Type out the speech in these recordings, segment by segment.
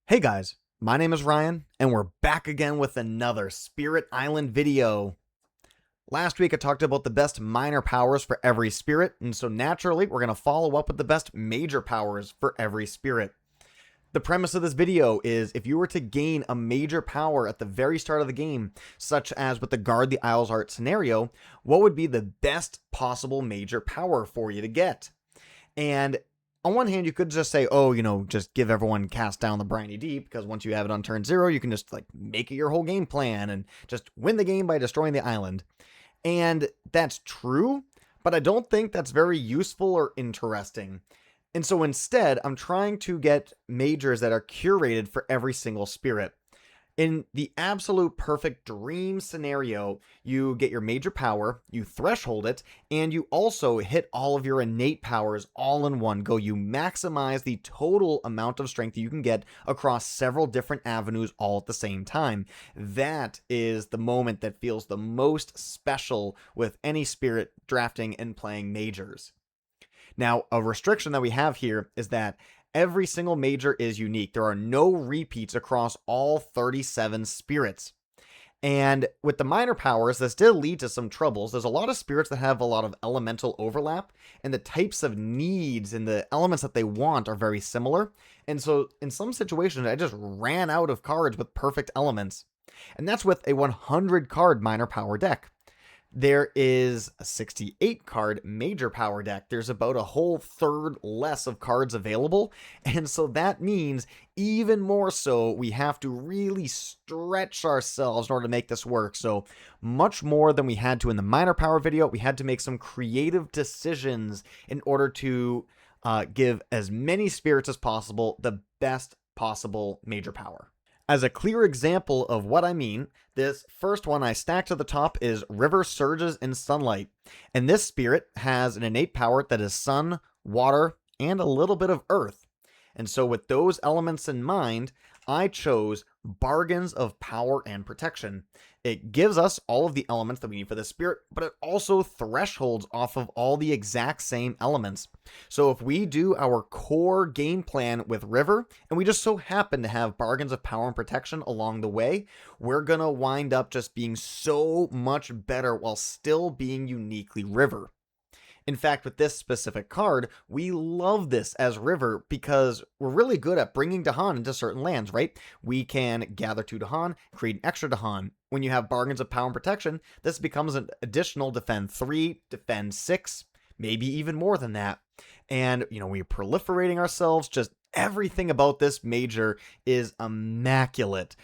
Hey guys, my name is Ryan, and we're back again with another Spirit Island video. Last week I talked about the best minor powers for every spirit, and so naturally we're going to follow up with the best major powers for every spirit. The premise of this video is if you were to gain a major power at the very start of the game, such as with the Guard the Isles art scenario, what would be the best possible major power for you to get? And on one hand, you could just say, oh, just give everyone Cast Down the Briny Deep, because once you have it on turn 0, you can just make it your whole game plan and just win the game by destroying the island. And that's true, but I don't think that's very useful or interesting. And so instead, I'm trying to get majors that are curated for every single spirit. In the absolute perfect dream scenario, you get your major power, you threshold it, and you also hit all of your innate powers all in one go. You maximize the total amount of strength you can get across several different avenues all at the same time. That is the moment that feels the most special with any spirit drafting and playing majors. Now, a restriction that we have here is that every single major is unique. There are no repeats across all 37 spirits. And with the minor powers, this did lead to some troubles. There's a lot of spirits that have a lot of elemental overlap, and the types of needs and the elements that they want are very similar. And so in some situations, I just ran out of cards with perfect elements. And that's with a 100 card minor power deck. There is a 68 card major power deck. There's about a whole third less of cards available. And so that means even more so we have to really stretch ourselves in order to make this work. So much more than we had to in the minor power video, we had to make some creative decisions in order to give as many spirits as possible the best possible major power. As a clear example of what I mean, this first one I stacked to the top is River Surges in Sunlight. And this spirit has an innate power that is sun, water, and a little bit of earth. And so with those elements in mind, I chose Bargains of Power and Protection. It gives us all of the elements that we need for this spirit, but it also thresholds off of all the exact same elements. So if we do our core game plan with River, and we just so happen to have Bargains of Power and Protection along the way, we're going to wind up just being so much better while still being uniquely River. In fact, with this specific card, we love this as River because we're really good at bringing Dahan into certain lands, right? We can gather 2 Dahan, create an extra Dahan. When you have Bargains of Power and Protection, this becomes an additional defend 3, defend 6, maybe even more than that. And, we're proliferating ourselves. Just everything about this major is immaculate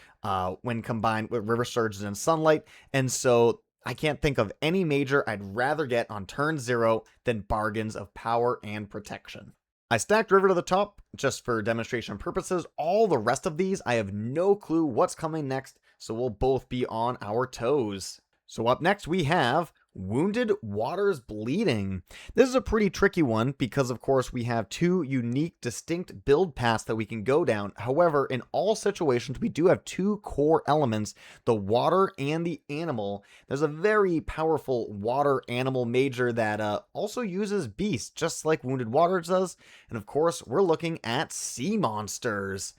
when combined with River Surges and Sunlight. And so I can't think of any major I'd rather get on turn 0 than Bargains of Power and Protection. I stacked River to the top just for demonstration purposes. All the rest of these, I have no clue what's coming next, so we'll both be on our toes. So up next we have Wounded Waters Bleeding. This is a pretty tricky one because, of course, we have 2 unique, distinct build paths that we can go down. However, in all situations, we do have 2 core elements, the water and the animal. There's a very powerful water animal major that also uses beasts, just like Wounded Waters does. And, of course, we're looking at sea monsters.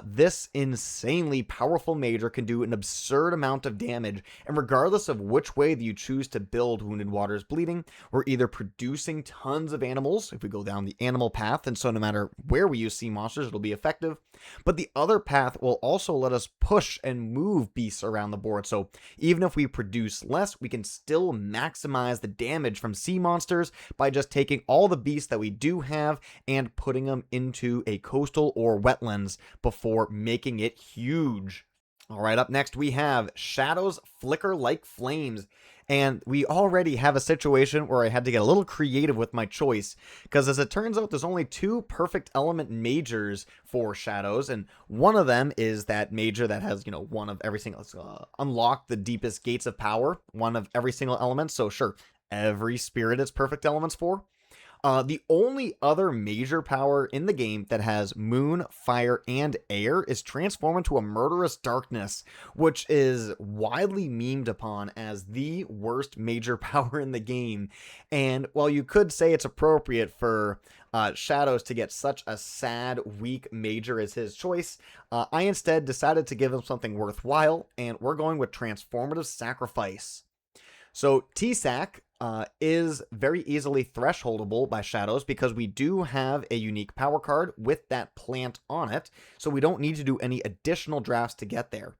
This insanely powerful major can do an absurd amount of damage, and regardless of which way that you choose to build Wounded Waters Bleeding, we're either producing tons of animals, if we go down the animal path, and so no matter where we use sea monsters, it'll be effective, but the other path will also let us push and move beasts around the board, so even if we produce less, we can still maximize the damage from sea monsters by just taking all the beasts that we do have and putting them into a coastal or wetlands before making it huge. All right, up next we have Shadows Flicker Like Flames. And we already have a situation where I had to get a little creative with my choice, because as it turns out, there's only 2 perfect element majors for Shadows, and one of them is that major that has, one of every single, unlock the deepest gates of power, one of every single element, so sure, every spirit is perfect elements for. The only other major power in the game that has moon, fire, and air is transform into a murderous darkness, which is widely memed upon as the worst major power in the game. And while you could say it's appropriate for Shadows to get such a sad, weak major as his choice, I instead decided to give him something worthwhile, and we're going with Transformative Sacrifice. So TSAC is very easily thresholdable by Shadows because we do have a unique power card with that plant on it, so we don't need to do any additional drafts to get there.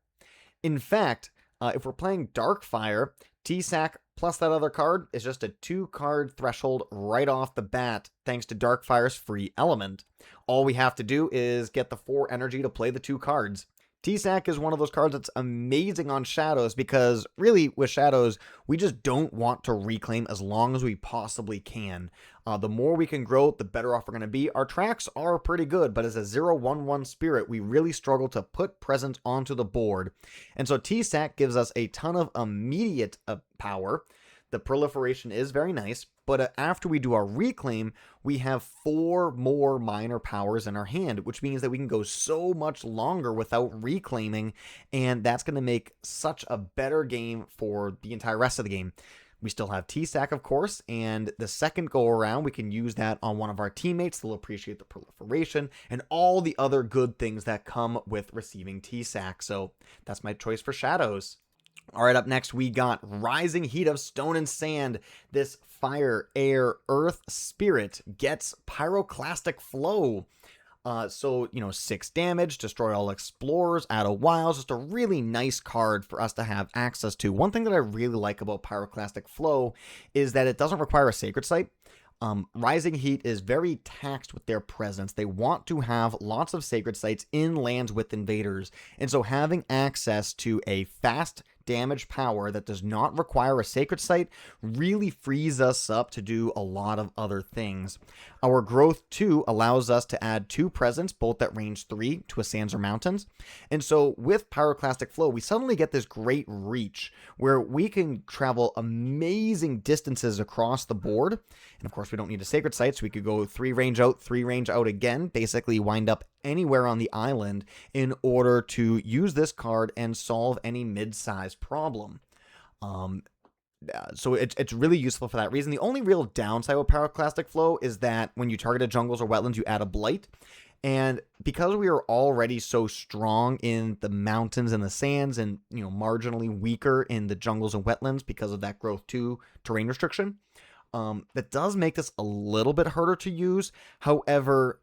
In fact, if we're playing Darkfire, TSAC plus that other card is just a 2-card threshold right off the bat thanks to Darkfire's free element. All we have to do is get the 4 energy to play the 2 cards. TSAC is one of those cards that's amazing on Shadows because, really, with Shadows, we just don't want to reclaim as long as we possibly can. The more we can grow, the better off we're going to be. Our tracks are pretty good, but as a 0/1/1 spirit, we really struggle to put presence onto the board. And so TSAC gives us a ton of immediate power. The proliferation is very nice, but after we do our reclaim, we have 4 more minor powers in our hand, which means that we can go so much longer without reclaiming, and that's going to make such a better game for the entire rest of the game. We still have TSAC, of course, and the second go around, we can use that on one of our teammates. They'll appreciate the proliferation and all the other good things that come with receiving TSAC. So that's my choice for Shadows. All right, up next, we got Rising Heat of Stone and Sand. This fire, air, earth spirit gets Pyroclastic Flow. So, 6 damage, destroy all explorers, add a wild, just a really nice card for us to have access to. One thing that I really like about Pyroclastic Flow is that it doesn't require a Sacred Site. Rising Heat is very taxed with their presence. They want to have lots of Sacred Sites in lands with invaders, and so having access to a fast damage power that does not require a Sacred Site really frees us up to do a lot of other things. Our Growth 2 allows us to add 2 presence, both at range 3 to a Sands or Mountains. And so with Pyroclastic Flow, we suddenly get this great reach where we can travel amazing distances across the board. And of course, we don't need a Sacred Site, so we could go 3 range out again, basically wind up anywhere on the island in order to use this card and solve any mid-sized problem. So it's really useful for that reason. The only real downside with Pyroclastic Flow is that when you target jungles or wetlands, you add a Blight. And because we are already so strong in the mountains and the sands and, marginally weaker in the jungles and wetlands because of that Growth 2 terrain restriction, that does make this a little bit harder to use. However,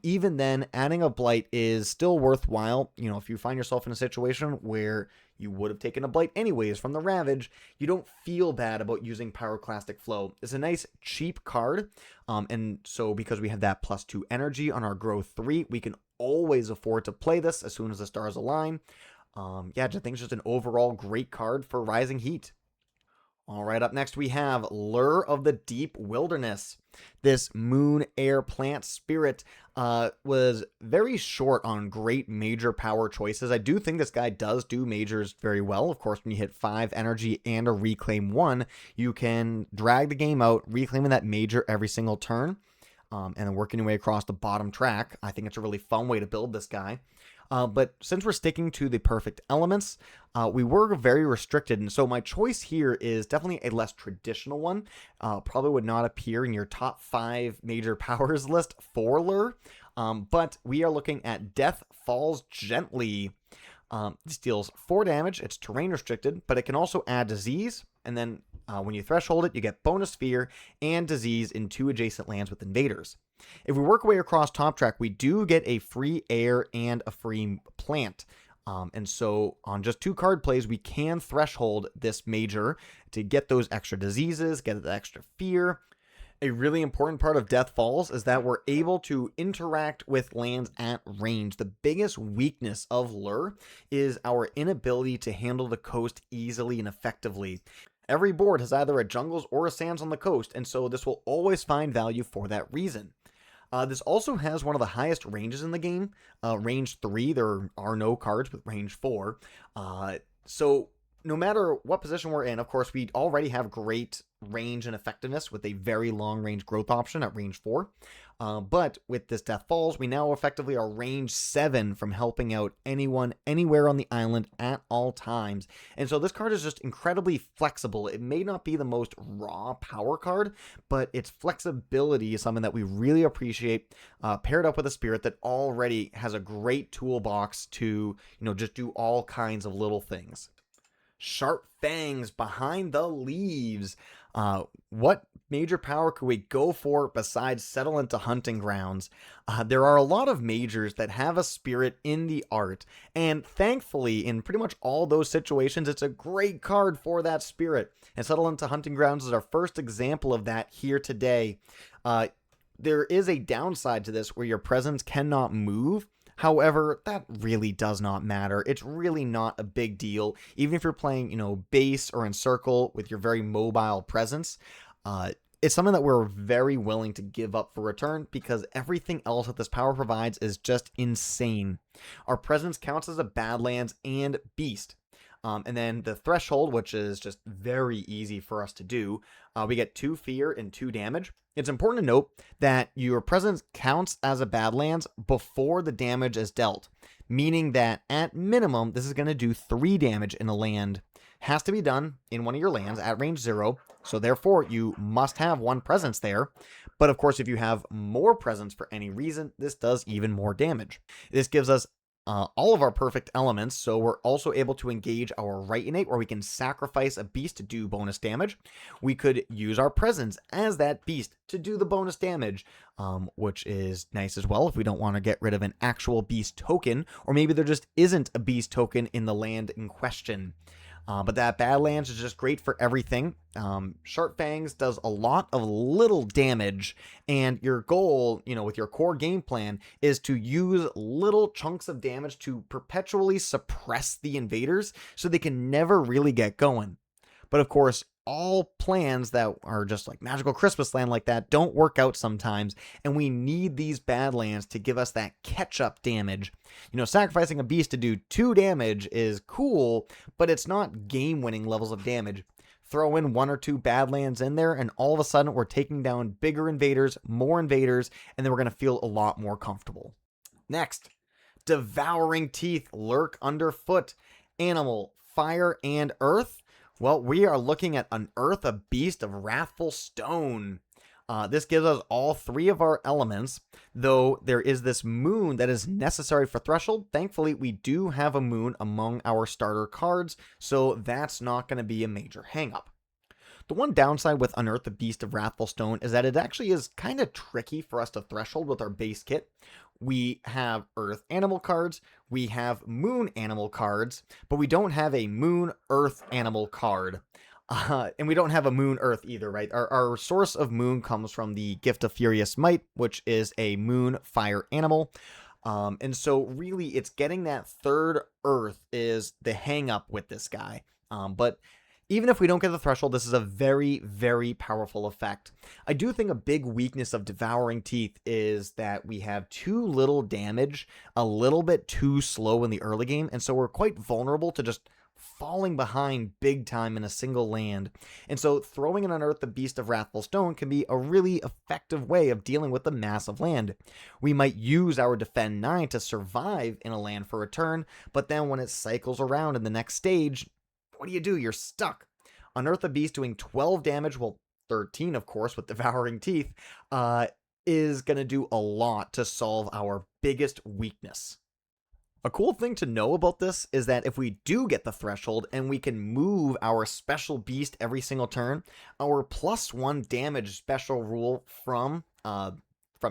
even then, adding a Blight is still worthwhile. If you find yourself in a situation where you would have taken a Blight anyways from the Ravage, you don't feel bad about using Pyroclastic Flow. It's a nice, cheap card, and so because we have that +2 energy on our Growth 3, we can always afford to play this as soon as the stars align. I think it's just an overall great card for Rising Heat. All right, up next we have Lure of the Deep Wilderness. This moon air plant spirit was very short on great major power choices. I do think this guy does do majors very well. Of course, when you hit 5 energy and a reclaim 1, you can drag the game out, reclaiming that major every single turn, and then working your way across the bottom track. I think it's a really fun way to build this guy. But since we're sticking to the perfect elements, we were very restricted. And so my choice here is definitely a less traditional one. Probably would not appear in your top 5 major powers list for Lure. But we are looking at Death Falls Gently. This deals 4 damage. It's terrain restricted, but it can also add disease. And then when you threshold it, you get bonus fear and disease in 2 adjacent lands with invaders. If we work our way across top track, we do get a free air and a free plant. And so on just 2 card plays, we can threshold this major to get those extra diseases, get the extra fear. A really important part of Death Falls is that we're able to interact with lands at range. The biggest weakness of Lure is our inability to handle the coast easily and effectively. Every board has either a jungles or a sands on the coast, and so this will always find value for that reason. This also has one of the highest ranges in the game. Range 3, there are no cards with range 4. So no matter what position we're in, of course, we already have great range and effectiveness with a very long range growth option at range 4. But with this Death Falls, we now effectively are range 7 from helping out anyone anywhere on the island at all times. And so this card is just incredibly flexible. It may not be the most raw power card, but its flexibility is something that we really appreciate, paired up with a spirit that already has a great toolbox to, just do all kinds of little things. Sharp Fangs Behind the Leaves. What major power could we go for besides Settle into Hunting Grounds? There are a lot of majors that have a spirit in the art, and thankfully, in pretty much all those situations, it's a great card for that spirit. And Settle into Hunting Grounds is our first example of that here today. There is a downside to this where your presence cannot move. However, that really does not matter. It's really not a big deal. Even if you're playing, base or encircle with your very mobile presence, it's something that we're very willing to give up for return because everything else that this power provides is just insane. Our presence counts as a Badlands and Beast. And then the Threshold, which is just very easy for us to do, we get 2 fear and 2 damage. It's important to note that your presence counts as a Badlands before the damage is dealt, meaning that at minimum, this is going to do 3 damage in a land. Has to be done in one of your lands at range 0, so therefore you must have 1 presence there. But of course, if you have more presence for any reason, this does even more damage. This gives us all of our perfect elements, so we're also able to engage our right innate, where we can sacrifice a beast to do bonus damage. We could use our presence as that beast to do the bonus damage, which is nice as well if we don't want to get rid of an actual beast token, or maybe there just isn't a beast token in the land in question. But that Badlands is just great for everything. Sharp Fangs does a lot of little damage, and your goal, with your core game plan, is to use little chunks of damage to perpetually suppress the invaders so they can never really get going. But of course, all plans that are just like Magical Christmas Land like that don't work out sometimes, and we need these Badlands to give us that catch-up damage. Sacrificing a beast to do 2 damage is cool, but it's not game-winning levels of damage. Throw in 1 or 2 Badlands in there, and all of a sudden we're taking down bigger invaders, more invaders, and then we're going to feel a lot more comfortable. Next, Devouring Teeth lurk underfoot. Animal, fire, and earth. Well, we are looking at Unearth a Beast of Wrathful Stone. This gives us all 3 of our elements, though there is this moon that is necessary for Threshold. Thankfully, we do have a moon among our starter cards, so that's not going to be a major hang-up. The one downside with Unearth the Beast of Wrathful Stone is that it actually is kind of tricky for us to threshold with our base kit. We have Earth Animal cards, we have Moon Animal cards, but we don't have a Moon Earth Animal card. And we don't have a Moon Earth either, right? Our source of Moon comes from the Gift of Furious Might, which is a Moon Fire Animal. And so really it's getting that 3rd Earth is the hang up with this guy. But even if we don't get the Threshold, this is a very, very powerful effect. I do think a big weakness of Devouring Teeth is that we have too little damage, a little bit too slow in the early game, and so we're quite vulnerable to just falling behind big time in a single land. And so throwing an Unearth the Beast of Wrathful Stone can be a really effective way of dealing with the massive land. We might use our Defend 9 to survive in a land for a turn, but then when it cycles around in the next stage, what do? You're stuck. Unearth the Beast doing 12 damage, well, 13, of course, with Devouring Teeth, is going to do a lot to solve our biggest weakness. A cool thing to know about this is that if we do get the Threshold and we can move our special beast every single turn, our +1 damage special rule from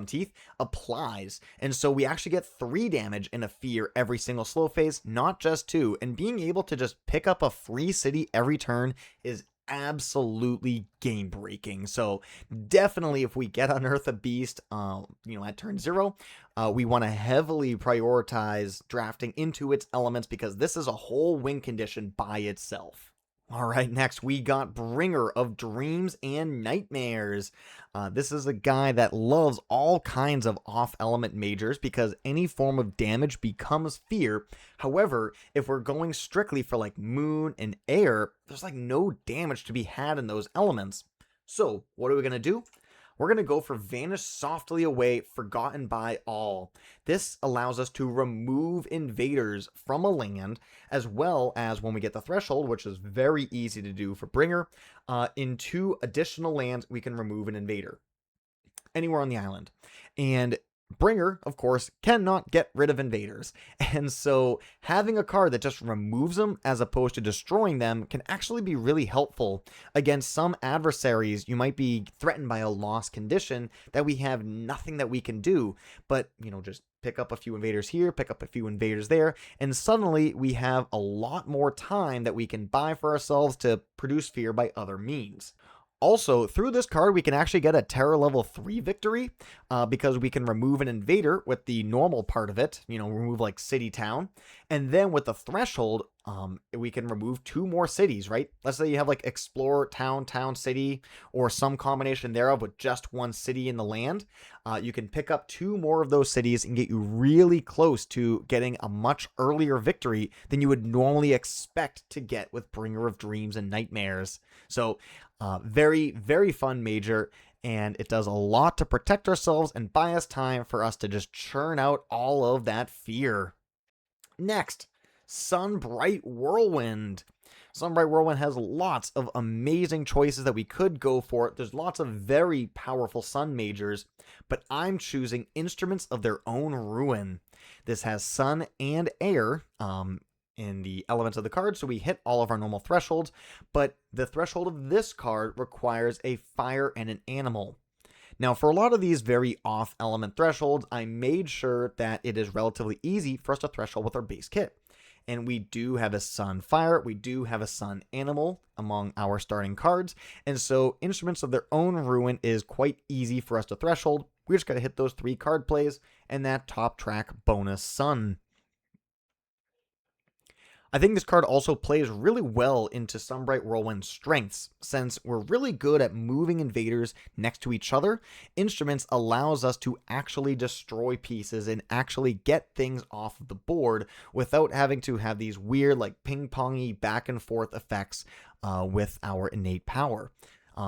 Teeth applies, and so we actually get 3 damage in a fear every single slow phase, not just 2, and being able to just pick up a free city every turn is absolutely game breaking. So definitely if we get Unearth a Beast at turn 0, we want to heavily prioritize drafting into its elements because this is a whole win condition by itself. All right, next we got Bringer of Dreams and Nightmares. This is a guy that loves all kinds of off-element majors because any form of damage becomes fear. However, if we're going strictly for like moon and air, there's like no damage to be had in those elements. So what are we going to do? We're going to go for Vanish Softly Away, Forgotten by All. This allows us to remove invaders from a land, as well as when we get the Threshold, which is very easy to do for Bringer, in 2 additional lands, we can remove an invader anywhere on the island. And Bringer, of course, cannot get rid of invaders. And so having a card that just removes them as opposed to destroying them can actually be really helpful against some adversaries. You might be threatened by a lost condition that we have nothing that we can do, but, just pick up a few invaders here, pick up a few invaders there, and suddenly we have a lot more time that we can buy for ourselves to produce fear by other means. Also, through this card, we can actually get a Terror level 3 victory because we can remove an invader with the normal part of it, remove like city town. And then with the Threshold, we can remove 2 more cities, right? Let's say you have like Explore, Town, Town, City, or some combination thereof with just 1 city in the land. You can pick up 2 more of those cities and get you really close to getting a much earlier victory than you would normally expect to get with Bringer of Dreams and Nightmares. So, very, very fun major, and it does a lot to protect ourselves and buy us time for us to just churn out all of that fear. Next, Sunbright Whirlwind. Sunbright Whirlwind has lots of amazing choices that we could go for. There's lots of very powerful sun majors, but I'm choosing Instruments of Their Own Ruin. This has sun and air, in the elements of the card, so we hit all of our normal thresholds, but the threshold of this card requires a fire and an animal. Now, for a lot of these very off-element thresholds, I made sure that it is relatively easy for us to threshold with our base kit. And we do have a sun fire, we do have a sun animal among our starting cards, and so Instruments of Their Own Ruin is quite easy for us to threshold. We just got to hit those 3 card plays and that top track bonus sun. I think this card also plays really well into Sunbright Whirlwind's strengths. Since we're really good at moving invaders next to each other, Instruments allows us to actually destroy pieces and actually get things off of the board without having to have these weird like ping-pongy back and forth effects with our innate power.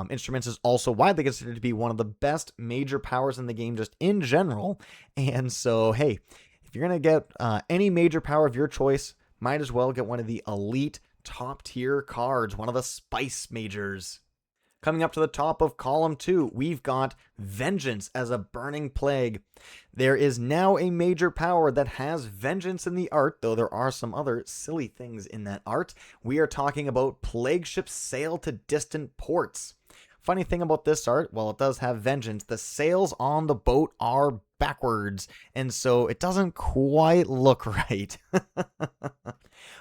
Instruments is also widely considered to be one of the best major powers in the game just in general, and so hey, if you're going to get any major power of your choice, might as well get one of the elite top tier cards, one of the spice majors. Coming up to the top of column 2, we've got Vengeance as a Burning Plague. There is now a major power that has Vengeance in the art, though there are some other silly things in that art. We are talking about Plague Ships Sail to Distant Ports. Funny thing about this art, while it does have Vengeance, the sails on the boat are backwards, and so it doesn't quite look right.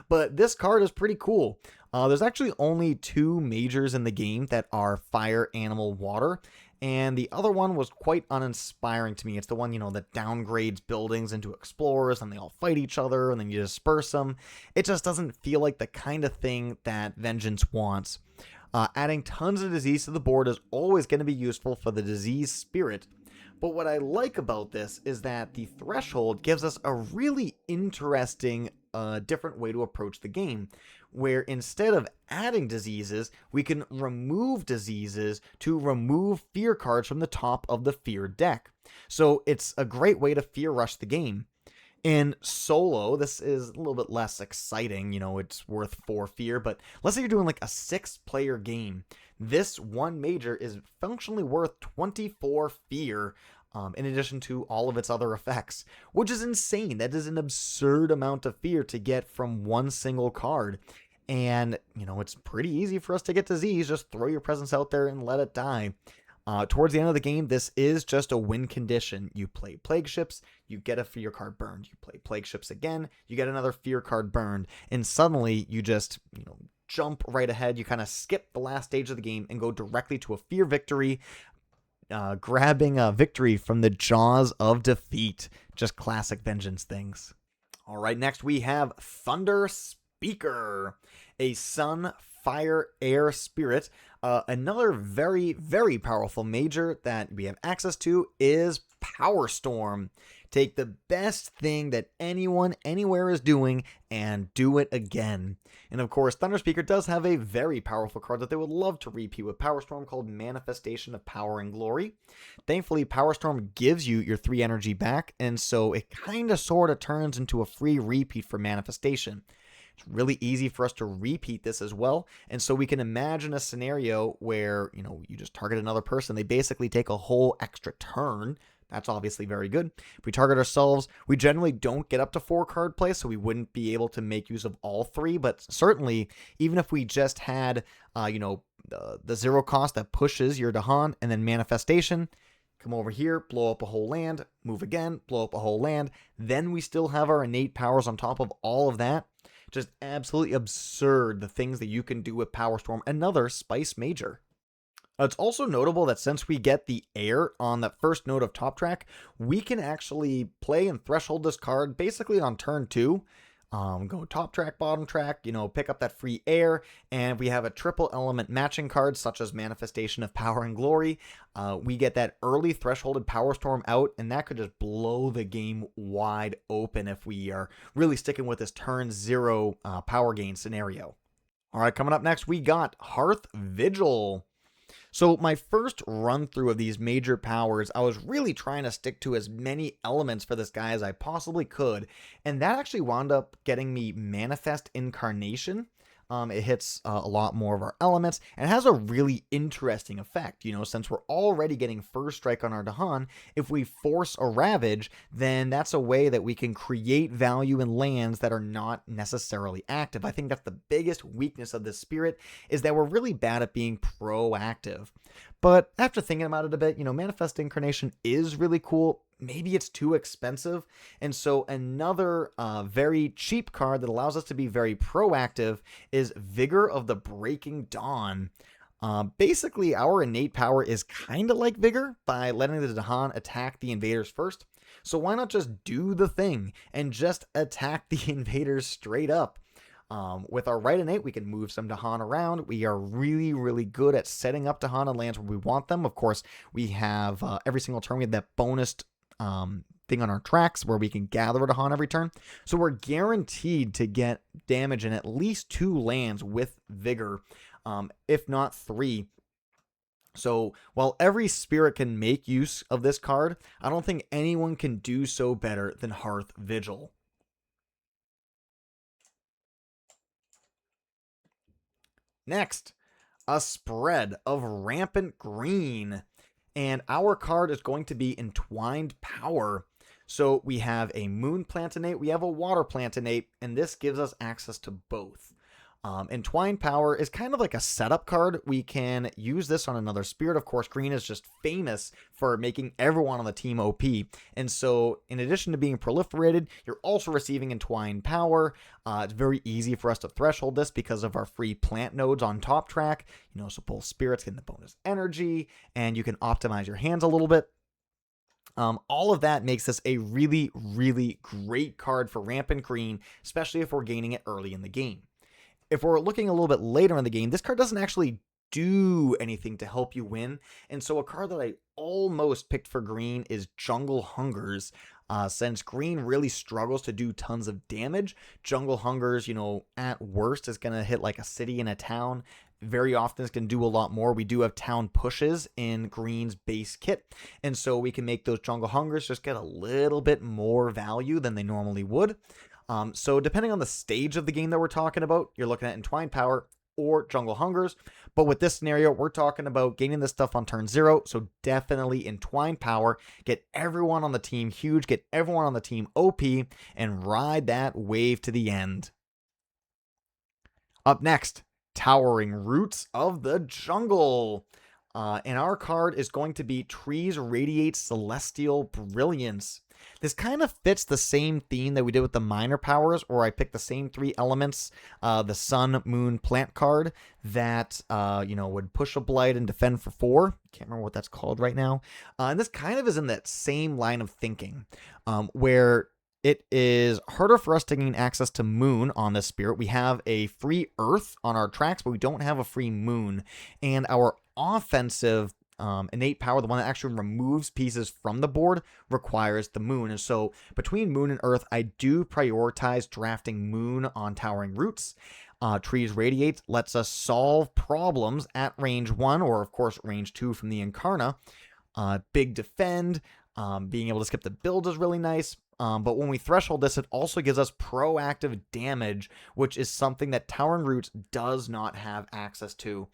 But this card is pretty cool. There's actually only 2 majors in the game that are fire, animal, water, and the other one was quite uninspiring to me. It's the one, that downgrades buildings into explorers, and they all fight each other, and then you disperse them. It just doesn't feel like the kind of thing that Vengeance wants. Adding tons of disease to the board is always going to be useful for the disease spirit. But what I like about this is that the threshold gives us a really interesting, different way to approach the game, where instead of adding diseases, we can remove diseases to remove fear cards from the top of the fear deck. So it's a great way to fear rush the game. In solo, this is a little bit less exciting, it's worth 4 fear, but let's say you're doing like a 6-player game. This one major is functionally worth 24 fear, in addition to all of its other effects, which is insane. That is an absurd amount of fear to get from one single card. And, it's pretty easy for us to get disease. Just throw your presence out there and let it die. Towards the end of the game, this is just a win condition. You play Plague Ships, you get a fear card burned. You play Plague Ships again, you get another fear card burned. And suddenly you just, jump right ahead. You kind of skip the last stage of the game and go directly to a fear victory, grabbing a victory from the jaws of defeat. Just classic Vengeance things. All right, next we have Thunder Speaker, a sun Fire Air Spirit. Another very, very powerful major that we have access to is Power Storm. Take the best thing that anyone anywhere is doing and do it again. And of course, Thunderspeaker does have a very powerful card that they would love to repeat with Power Storm called Manifestation of Power and Glory. Thankfully, Power Storm gives you your 3 energy back, and so it kind of sort of turns into a free repeat for Manifestation. It's really easy for us to repeat this as well, and so we can imagine a scenario where, you just target another person. They basically take a whole extra turn. That's obviously very good. If we target ourselves, we generally don't get up to 4 card play, so we wouldn't be able to make use of all 3, but certainly, even if we just had, the 0 cost that pushes your Dahan, and then Manifestation, come over here, blow up a whole land, move again, blow up a whole land, then we still have our innate powers on top of all of that. Just absolutely absurd, the things that you can do with Power Storm, another Spice Major. It's also notable that since we get the air on that first node of top track, we can actually play and threshold this card basically on turn 2. Go top track, bottom track, pick up that free air, and we have a triple element matching card such as Manifestation of Power and Glory. We get that early thresholded Power Storm out, and that could just blow the game wide open if we are really sticking with this turn 0 power gain scenario. All right, coming up next, we got Hearth Vigil. So my first run through of these major powers, I was really trying to stick to as many elements for this guy as I possibly could, and that actually wound up getting me Manifest Incarnation. It hits a lot more of our elements and has a really interesting effect. Since we're already getting first strike on our Dahan, if we force a Ravage, then that's a way that we can create value in lands that are not necessarily active. I think that's the biggest weakness of this spirit, is that we're really bad at being proactive. But after thinking about it a bit, Manifest Incarnation is really cool. Maybe it's too expensive, and so another very cheap card that allows us to be very proactive is Vigor of the Breaking Dawn. Basically, our innate power is kind of like Vigor by letting the Dahan attack the invaders first, so why not just do the thing and just attack the invaders straight up? With our right innate, we can move some Dahan around. We are really, really good at setting up Dahan on lands where we want them. Of course, we have every single turn, we have that bonus thing on our tracks where we can gather a Dahan every turn. So we're guaranteed to get damage in at least 2 lands with Vigor, if not 3. So while every spirit can make use of this card, I don't think anyone can do so better than Hearth Vigil. Next, a spread of Rampant Green. And our card is going to be Entwined Power. So we have a Moon Plant innate, we have a Water Plant innate, and this gives us access to both. Entwined Power is kind of like a setup card. We can use this on another spirit. Of course, green is just famous for making everyone on the team OP. And so in addition to being proliferated, you're also receiving Entwined Power. It's very easy for us to threshold this because of our free plant nodes on top track. So both spirits get the bonus energy, and you can optimize your hands a little bit. All of that makes this a really, really great card for Rampant Green, especially if we're gaining it early in the game. If we're looking a little bit later in the game, this card doesn't actually do anything to help you win. And so a card that I almost picked for green is Jungle Hungers. Since green really struggles to do tons of damage, Jungle Hungers, at worst is going to hit like a city and a town. Very often it's going to do a lot more. We do have town pushes in green's base kit, and so we can make those Jungle Hungers just get a little bit more value than they normally would. So depending on the stage of the game that we're talking about, you're looking at Entwined Power or Jungle Hungers. But with this scenario, we're talking about gaining this stuff on turn 0. So definitely Entwined Power. Get everyone on the team huge. Get everyone on the team OP. And ride that wave to the end. Up next, Towering Roots of the Jungle. And our card is going to be Trees Radiate Celestial Brilliance. This kind of fits the same theme that we did with the minor powers, where I picked the same 3 elements, the Sun, Moon, Plant card that, would push a Blight and defend for 4. Can't remember what that's called right now. And this kind of is in that same line of thinking, where It is harder for us to gain access to moon on this spirit. We have a free earth on our tracks, but we don't have a free moon. And our offensive innate power, the one that actually removes pieces from the board, requires the moon. And so between moon and earth, I do prioritize drafting moon on Towering Roots. Trees Radiate lets us solve problems at range 1, or of course range 2 from the Incarna. Big Defend, being able to skip the build is really nice. But when we threshold this, it also gives us proactive damage, which is something that Towering Roots does not have access to.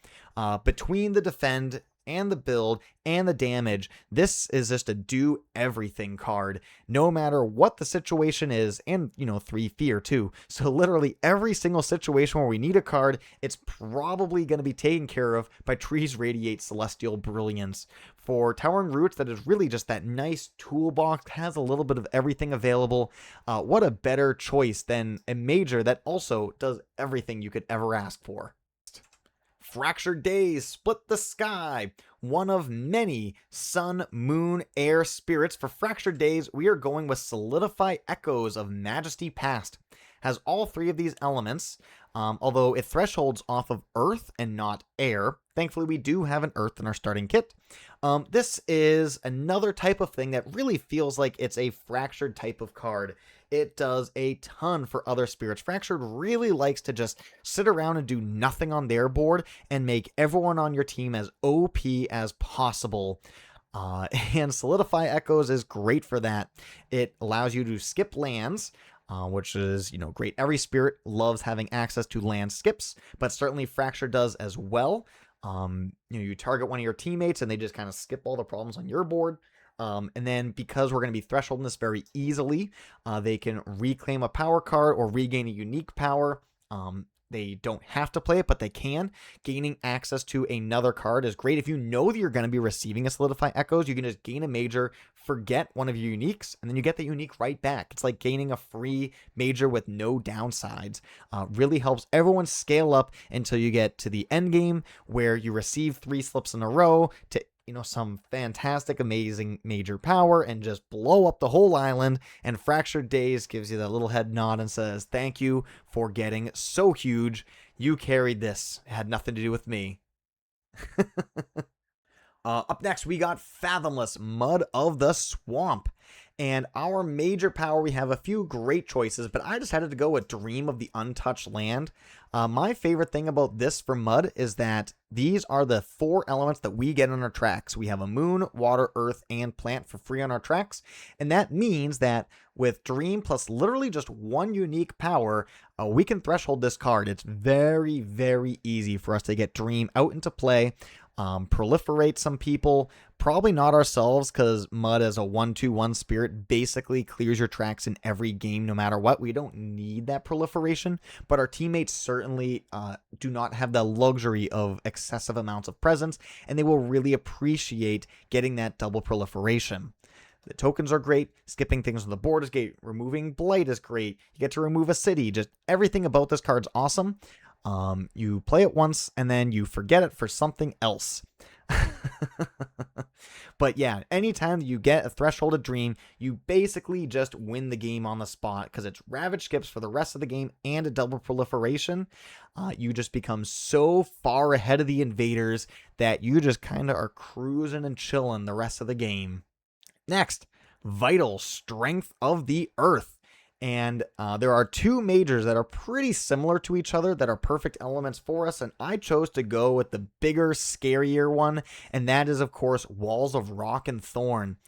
Between the defend and the build and the damage, this is just a do everything card, no matter what the situation is, and 3 fear too. So literally every single situation where we need a card, it's probably going to be taken care of by Trees Radiate Celestial Brilliance. For Towering Roots, that is really just that nice toolbox, has a little bit of everything available. What a better choice than a major that also does everything you could ever ask for. Fractured Days, Split the Sky, one of many sun, moon, air spirits. For Fractured Days, we are going with Solidify Echoes of Majesty Past. Has all 3 of these elements, although it thresholds off of earth and not air. Thankfully, we do have an earth in our starting kit. This is another type of thing that really feels like it's a Fractured type of card. It does a ton for other spirits. Fractured really likes to just sit around and do nothing on their board and make everyone on your team as OP as possible. And Solidify Echoes is great for that. It allows you to skip lands, which is, great. Every spirit loves having access to land skips, but certainly Fracture does as well. You target one of your teammates and they just kind of skip all the problems on your board. And then because we're going to be thresholding this very easily, they can reclaim a power card or regain a unique power. They don't have to play it, but they can. Gaining access to another card is great. If you know that you're going to be receiving a Solidify Echoes, you can just gain a major, forget one of your uniques, and then you get the unique right back. It's like gaining a free major with no downsides. Really helps everyone scale up until you get to the end game where you receive 3 slips in a row to some fantastic, amazing major power and just blow up the whole island. And Fractured Days gives you that little head nod and says, thank you for getting so huge. You carried this. It had nothing to do with me. Up next, we got Fathomless, Mud of the Swamp. And our major power, we have a few great choices, but I decided to go with Dream of the Untouched Land. My favorite thing about this for Mud is that these are the 4 elements that we get on our tracks. We have a moon, water, earth, and plant for free on our tracks. And that means that with Dream plus literally just 1 unique power, we can threshold this card. It's very, very easy for us to get Dream out into play. Proliferate some people, probably not ourselves, because Mud as a 1/2/1 spirit basically clears your tracks in every game no matter what. We don't need that proliferation, but our teammates certainly do not have the luxury of excessive amounts of presence, and they will really appreciate getting that double proliferation. The tokens are great, skipping things on the board is great, removing Blight is great, you get to remove a city, just everything about this card's awesome. You play it once and then you forget it for something else. But yeah, anytime you get a Thresholded Dream, you basically just win the game on the spot because it's Ravage skips for the rest of the game and a double proliferation. You just become so far ahead of the invaders that you just kind of are cruising and chilling the rest of the game. Next, Vital, Strength of the Earth. And there are 2 majors that are pretty similar to each other that are perfect elements for us, and I chose to go with the bigger, scarier one, and that is, of course, Walls of Rock and Thorn.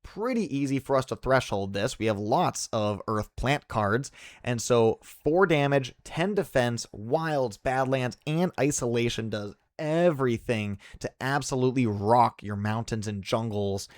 Pretty easy for us to threshold this. We have lots of Earth Plant cards, and so 4 damage, 10 defense, Wilds, Badlands, and Isolation does everything to absolutely rock your mountains and jungles.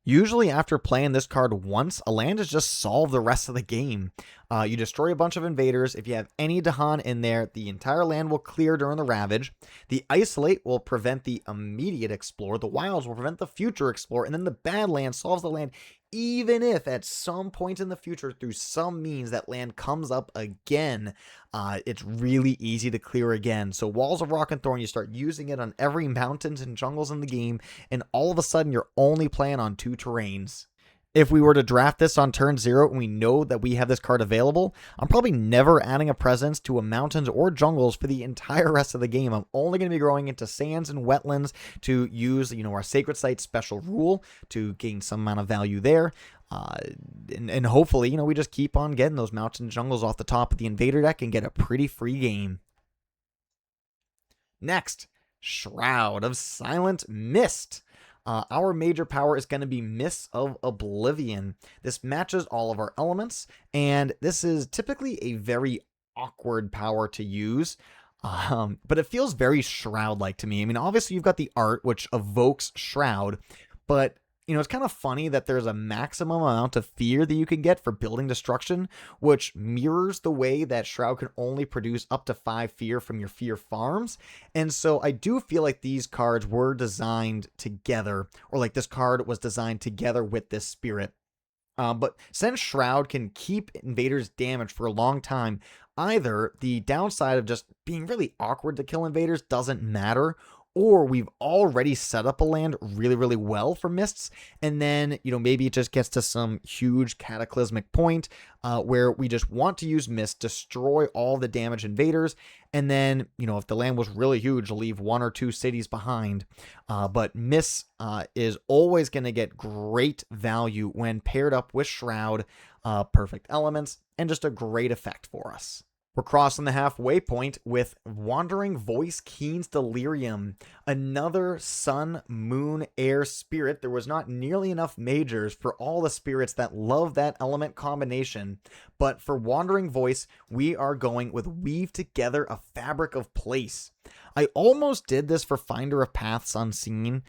Usually after playing this card once, a land has just solved the rest of the game. You destroy a bunch of invaders. If you have any Dahan in there, the entire land will clear during the Ravage. The Isolate will prevent the immediate Explore. The Wilds will prevent the future Explore. And then the Badlands solves the land even if at some point in the future, through some means, that land comes up again. It's really easy to clear again. So Walls of Rock and Thorn, you start using it on every mountains and jungles in the game, and all of a sudden you're only playing on 2 terrains. If we were to draft this on turn 0 and we know that we have this card available, I'm probably never adding a presence to a mountains or jungles for the entire rest of the game. I'm only going to be growing into sands and wetlands to use, our Sacred Site special rule to gain some amount of value there. And hopefully, we just keep on getting those mountain and jungles off the top of the invader deck and get a pretty free game. Next, Shroud of Silent Mist. Our major power is going to be Mists of Oblivion. This matches all of our elements, and this is typically a very awkward power to use. But it feels very Shroud-like to me. I mean, obviously you've got the art, which evokes Shroud, but it's kind of funny that there's a maximum amount of fear that you can get for building destruction, which mirrors the way that Shroud can only produce up to 5 fear from your fear farms. And so I do feel like these cards were designed together, or like this card was designed together with this spirit. But since Shroud can keep invaders damaged for a long time, either the downside of just being really awkward to kill invaders doesn't matter, or we've already set up a land really, really well for mists, and then, maybe it just gets to some huge cataclysmic point where we just want to use mist, destroy all the damaged invaders, and then, if the land was really huge, leave 1 or 2 cities behind. But mist is always going to get great value when paired up with Shroud, perfect elements, and just a great effect for us. We're crossing the halfway point with Wandering Voice Keen's Delirium, another sun, moon, air spirit. There was not nearly enough majors for all the spirits that love that element combination, but for Wandering Voice, we are going with Weave Together a Fabric of Place. I almost did this for Finder of Paths Unseen,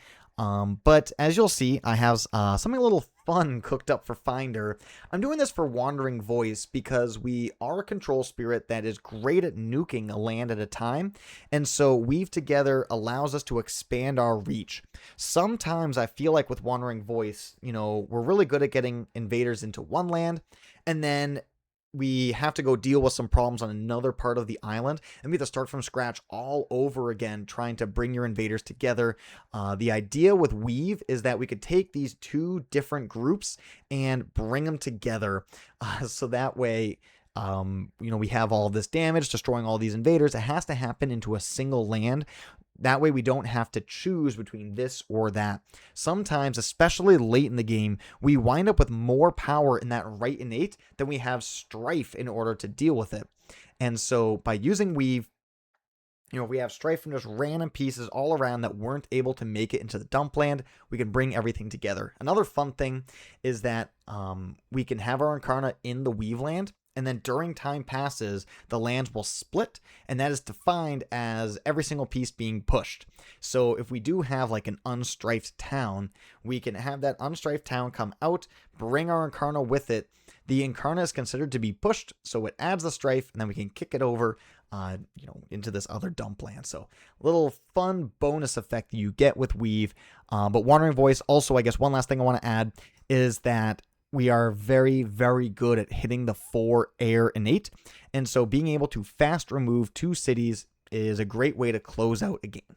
but as you'll see, I have something a little fun cooked up for Finder. I'm doing this for Wandering Voice because we are a control spirit that is great at nuking a land at a time, and so Weave Together allows us to expand our reach. Sometimes I feel like with Wandering Voice, we're really good at getting invaders into one land, and then we have to go deal with some problems on another part of the island, and we have to start from scratch all over again, trying to bring your invaders together. The idea with Weave is that we could take these 2 different groups and bring them together, so that way, we have all of this damage, destroying all these invaders. It has to happen into a single land. That way we don't have to choose between this or that. Sometimes, especially late in the game, we wind up with more power in that right innate than we have strife in order to deal with it. And so by using Weave, we have strife from just random pieces all around that weren't able to make it into the dump land. We can bring everything together. Another fun thing is that we can have our Incarna in the Weave land, and then during time passes, the lands will split, and that is defined as every single piece being pushed. So if we do have like an unstrifed town, we can have that unstrifed town come out, bring our Incarna with it. The Incarna is considered to be pushed, so it adds the strife, and then we can kick it over into this other dump land. So a little fun bonus effect that you get with Weave. But Wandering Voice, also, I guess one last thing I want to add is that we are very, very good at hitting the 4 air innate. And so being able to fast remove 2 cities is a great way to close out a game.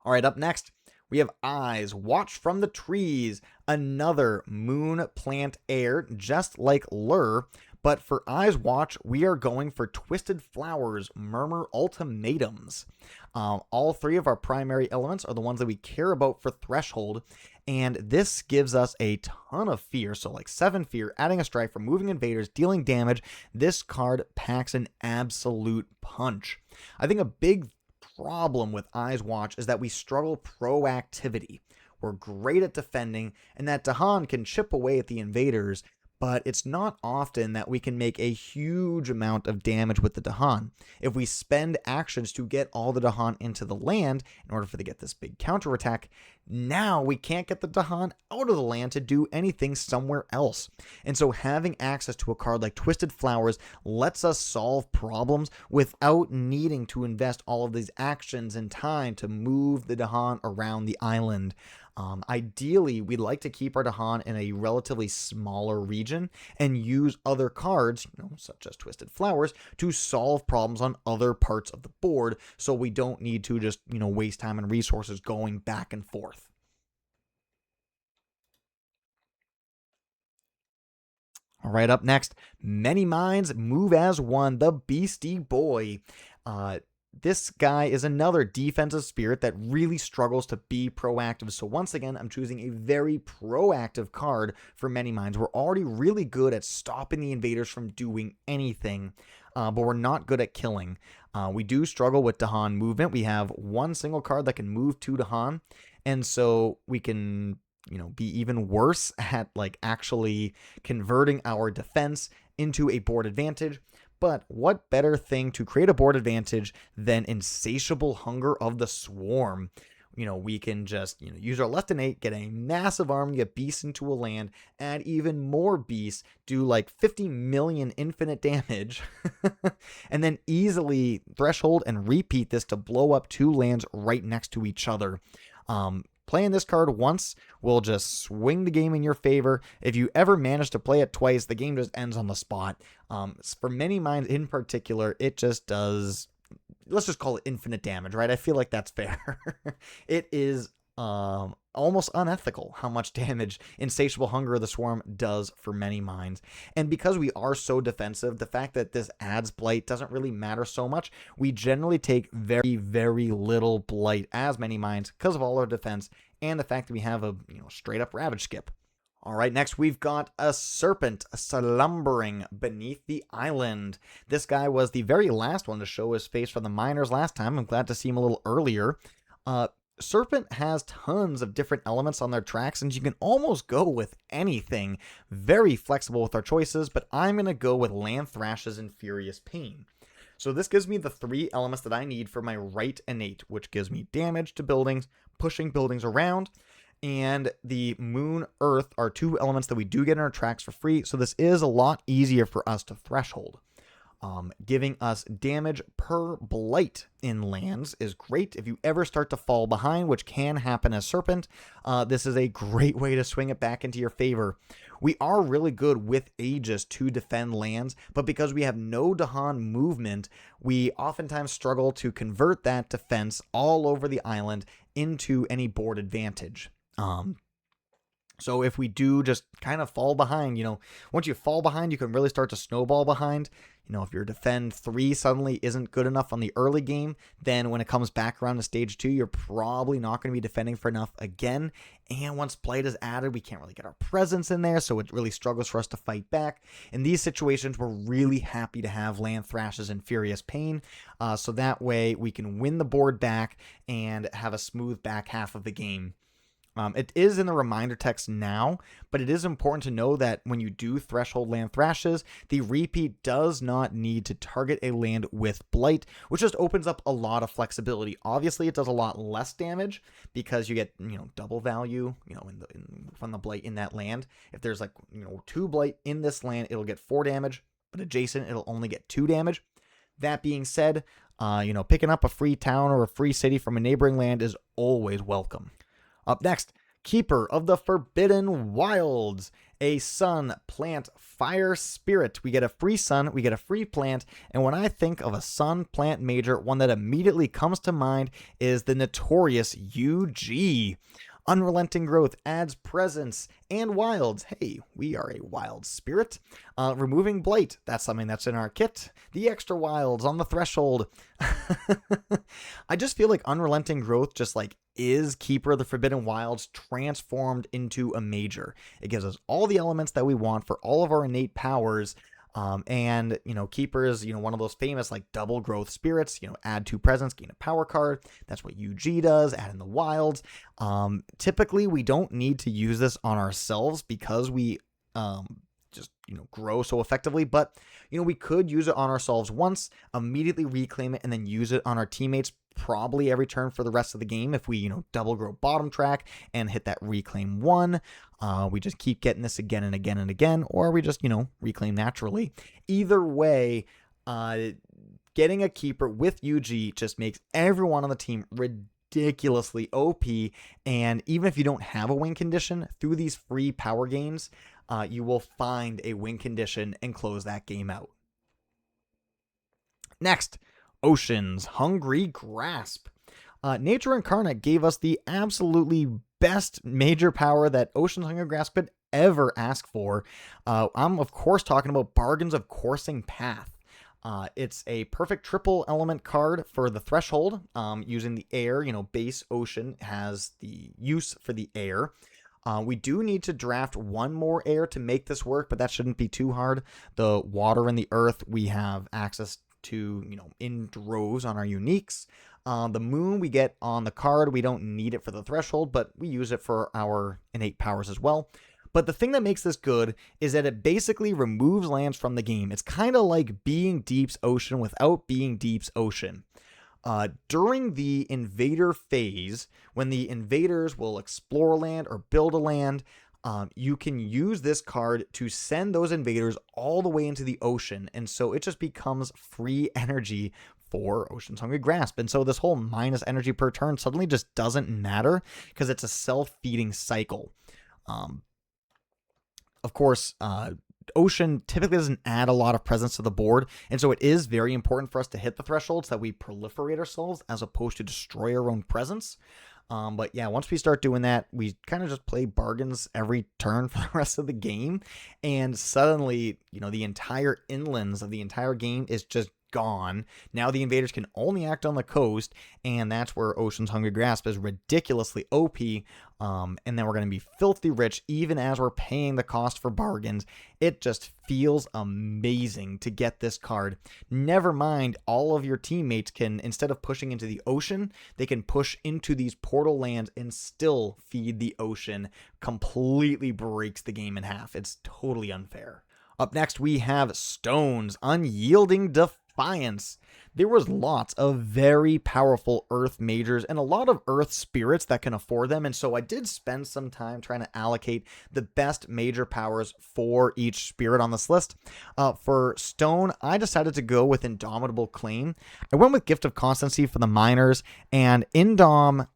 All right, up next, we have Eyes Watch from the Trees, another moon plant air, just like Lure. But for Eyes Watch, we are going for Twisted Flowers, Murmur Ultimatums. All 3 of our primary elements are the ones that we care about for Threshold, and this gives us a ton of fear. So like 7 fear, adding a strife, removing invaders, dealing damage. This card packs an absolute punch. I think a big problem with Eyes Watch is that we struggle proactivity. We're great at defending, and that Dahan can chip away at the invaders, but it's not often that we can make a huge amount of damage with the Dahan. If we spend actions to get all the Dahan into the land in order for to get this big counterattack, now we can't get the Dahan out of the land to do anything somewhere else. And so having access to a card like Twisted Flowers lets us solve problems without needing to invest all of these actions and time to move the Dahan around the island. Ideally, we'd like to keep our Dahan in a relatively smaller region and use other cards, such as Twisted Flowers, to solve problems on other parts of the board, so we don't need to just, waste time and resources going back and forth. All right, up next, Many Minds Move as One, the Beastie Boy. This guy is another defensive spirit that really struggles to be proactive. So once again, I'm choosing a very proactive card for Many Minds. We're already really good at stopping the invaders from doing anything, but we're not good at killing. We do struggle with Dahan movement. We have one single card that can move to Dahan, and so we can, be even worse at like actually converting our defense into a board advantage. But what better thing to create a board advantage than Insatiable Hunger of the Swarm? We can just, use our left innate, get a massive arm, get beasts into a land, add even more beasts, do like 50 million infinite damage, and then easily threshold and repeat this to blow up 2 lands right next to each other. Playing this card once will just swing the game in your favor. If you ever manage to play it twice, the game just ends on the spot. For Many Minds in particular, it just does, let's just call it infinite damage, right? I feel like that's fair. It is almost unethical how much damage Insatiable Hunger of the Swarm does for Many Minds. And because we are so defensive, the fact that this adds blight doesn't really matter so much. We generally take very, very little blight as Many Minds because of all our defense and the fact that we have a straight up Ravage skip. All right, next we've got a Serpent slumbering beneath the island. This guy was the very last one to show his face for the minors last time. I'm glad to see him a little earlier. Serpent has tons of different elements on their tracks, and you can almost go with anything. Very flexible with our choices, but I'm going to go with Land Thrashes and Furious Pain. So this gives me the 3 elements that I need for my right innate, which gives me damage to buildings, pushing buildings around, and the Moon, Earth are 2 elements that we do get in our tracks for free, so this is a lot easier for us to threshold. Giving us damage per blight in lands is great. If you ever start to fall behind, which can happen as Serpent, this is a great way to swing it back into your favor. We are really good with Aegis to defend lands, but because we have no Dahan movement, we oftentimes struggle to convert that defense all over the island into any board advantage. So if we do just kind of fall behind, once you fall behind, you can really start to snowball behind. If your defend 3 suddenly isn't good enough on the early game, then when it comes back around to stage 2, you're probably not going to be defending for enough again. And once blight is added, we can't really get our presence in there, so it really struggles for us to fight back. In these situations, we're really happy to have Land Thrashes and Furious Pain, so that way we can win the board back and have a smooth back half of the game. It is in the reminder text now, but it is important to know that when you do threshold Land Thrashes, the repeat does not need to target a land with blight, which just opens up a lot of flexibility. Obviously, it does a lot less damage because you get, double value, from the blight in that land. If there's 2 blight in this land, it'll get 4 damage, but adjacent, it'll only get 2 damage. That being said, picking up a free town or a free city from a neighboring land is always welcome. Up next, Keeper of the Forbidden Wilds, a sun, plant, fire spirit. We get a free sun, we get a free plant, and when I think of a sun, plant, major, one that immediately comes to mind is the notorious UG. Unrelenting Growth adds presence and wilds. Hey, we are a wild spirit. Removing blight. That's something that's in our kit. The extra wilds on the threshold. I just feel like Unrelenting Growth just is Keeper of the Forbidden Wilds transformed into a major. It gives us all the elements that we want for all of our innate powers. And Keeper is, one of those famous double growth spirits, add 2 presence, gain a power card. That's what UG does, add in the wilds. Typically we don't need to use this on ourselves because we, just, grow so effectively, but, we could use it on ourselves once, immediately reclaim it, and then use it on our teammates probably every turn for the rest of the game. If we, double grow bottom track and hit that reclaim 1, we just keep getting this again and again and again, or we just, reclaim naturally. Either way, getting a keeper with UG just makes everyone on the team ridiculously OP, and even if you don't have a win condition, through these free power gains, you will find a win condition and close that game out. Next, Ocean's Hungry Grasp. Nature Incarnate gave us the absolutely best major power that Ocean's Hungry Grasp could ever ask for. I'm, of course, talking about Bargains of Coursing Path. It's a perfect triple element card for the threshold, using the air. Base ocean has the use for the air. We do need to draft one more air to make this work, but that shouldn't be too hard. The water and the earth we have access to, in droves on our uniques. The moon we get on the card. We don't need it for the threshold, but we use it for our innate powers as well. But the thing that makes this good is that it basically removes lands from the game. It's kind of like being Deep's Ocean without being Deep's Ocean. During the invader phase, when the invaders will explore land or build a land, you can use this card to send those invaders all the way into the ocean. And so it just becomes free energy for Ocean's Hungry Grasp. And so this whole minus energy per turn suddenly just doesn't matter because it's a self-feeding cycle. Of course, Ocean typically doesn't add a lot of presence to the board, and so it is very important for us to hit the thresholds that we proliferate ourselves as opposed to destroy our own presence. But yeah, once we start doing that, we kind of just play bargains every turn for the rest of the game, and suddenly, the entire inlands of the entire game is just gone. Now the invaders can only act on the coast, and that's where Ocean's Hungry Grasp is ridiculously OP. And then we're going to be filthy rich even as we're paying the cost for bargains. It just feels amazing to get this card. Never mind, all of your teammates can, instead of pushing into the ocean, they can push into these portal lands and still feed the ocean. Completely breaks the game in half. It's totally unfair. Up next, we have Stone's Unyielding Defiance. There was lots of very powerful Earth majors and a lot of Earth spirits that can afford them, and so I did spend some time trying to allocate the best major powers for each spirit on this list. For Stone, I decided to go with Indomitable Claim. I went with Gift of Constancy for the miners, and Indom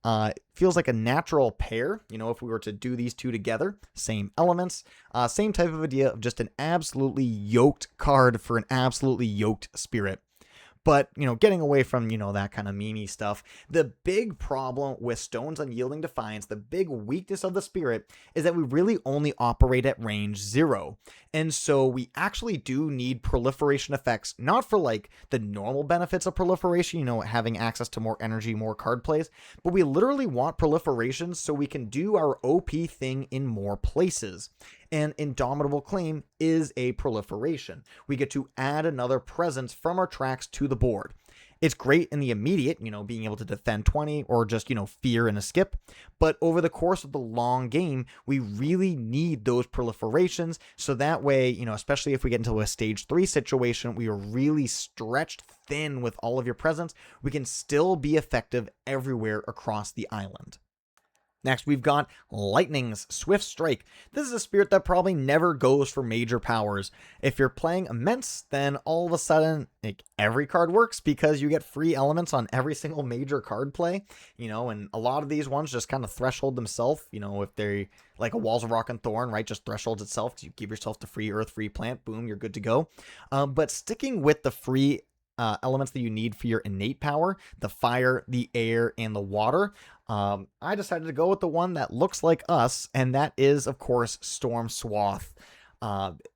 feels like a natural pair, if we were to do these two together. Same elements, same type of idea of just an absolutely yoked card for an absolutely yoked spirit. But, getting away from, that kind of meme stuff, the big problem with Stone's Unyielding Defiance, the big weakness of the spirit, is that we really only operate at range 0. And so we actually do need proliferation effects, not for like the normal benefits of proliferation, having access to more energy, more card plays, but we literally want proliferation so we can do our OP thing in more places. And Indomitable Claim is a proliferation. We get to add another presence from our tracks to the board. It's great in the immediate, being able to defend 20 or just, fear in a skip. But over the course of the long game, we really need those proliferations. So that way, especially if we get into a stage 3 situation, we are really stretched thin with all of your presence. We can still be effective everywhere across the island. Next, we've got Lightning's Swift Strike. This is a spirit that probably never goes for major powers. If you're playing Immense, then all of a sudden, every card works because you get free elements on every single major card play, and a lot of these ones just kind of threshold themselves, if they're like a Walls of Rock and Thorn, right, just thresholds itself because you give yourself the free earth, free plant, boom, you're good to go. But sticking with the free elements that you need for your innate power, the fire, the air, and the water, I decided to go with the one that looks like us, and that is, of course, Storm Swath.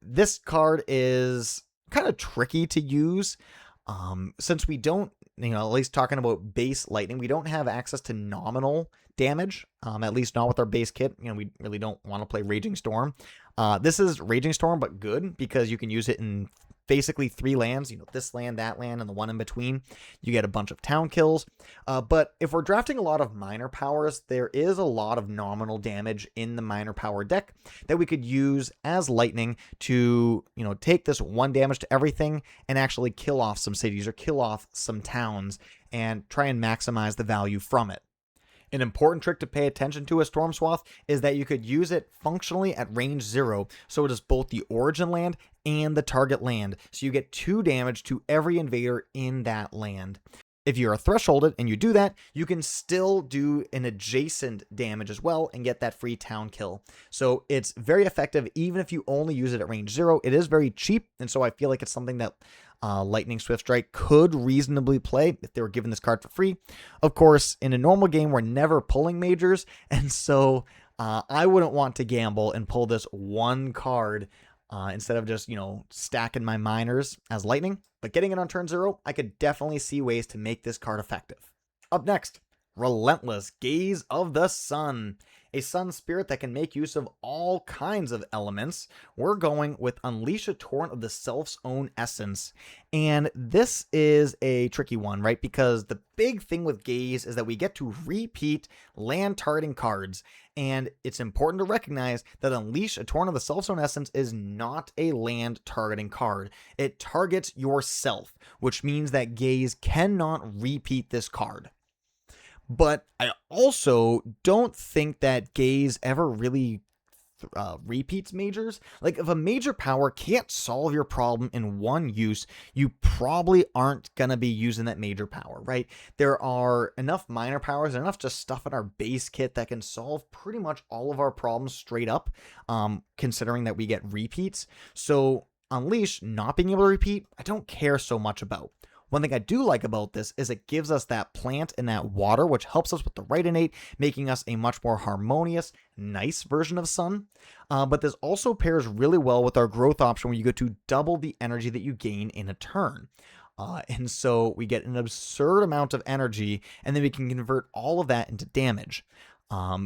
This card is kind of tricky to use, since we don't, at least talking about base lightning, we don't have access to nominal damage, at least not with our base kit. We really don't want to play Raging Storm. This is Raging Storm, but good, because you can use it in basically 3 lands, this land, that land, and the one in between. You get a bunch of town kills. But if we're drafting a lot of minor powers, there is a lot of nominal damage in the minor power deck that we could use as lightning to, take this 1 damage to everything and actually kill off some cities or kill off some towns and try and maximize the value from it. An important trick to pay attention to with Storm Swath is that you could use it functionally at range 0, so it is both the origin land and the target land, so you get 2 damage to every invader in that land. If you're thresholded and you do that, you can still do an adjacent damage as well and get that free town kill. So it's very effective even if you only use it at range 0. It is very cheap, and so I feel like it's something that Lightning Swift Strike could reasonably play if they were given this card for free. Of course, in a normal game, we're never pulling majors, and so I wouldn't want to gamble and pull this one card instead of just, stacking my miners as lightning. But getting it on turn 0, I could definitely see ways to make this card effective. Up next, Relentless Gaze of the Sun. A sun spirit that can make use of all kinds of elements. We're going with Unleash a Torrent of the Self's Own Essence. And this is a tricky one, right? Because the big thing with Gaze is that we get to repeat land targeting cards. And it's important to recognize that Unleash a Torrent of the Self's Own Essence is not a land targeting card. It targets yourself, which means that Gaze cannot repeat this card. But I also don't think that Gaze ever really repeats majors. Like, if a major power can't solve your problem in one use, you probably aren't going to be using that major power, right? There are enough minor powers and enough just stuff in our base kit that can solve pretty much all of our problems straight up, considering that we get repeats. So Unleash not being able to repeat, I don't care so much about. One thing I do like about this is it gives us that plant and that water, which helps us with the right innate, making us a much more harmonious, nice version of Sun. But this also pairs really well with our growth option where you get to double the energy that you gain in a turn. And so we get an absurd amount of energy, and then we can convert all of that into damage.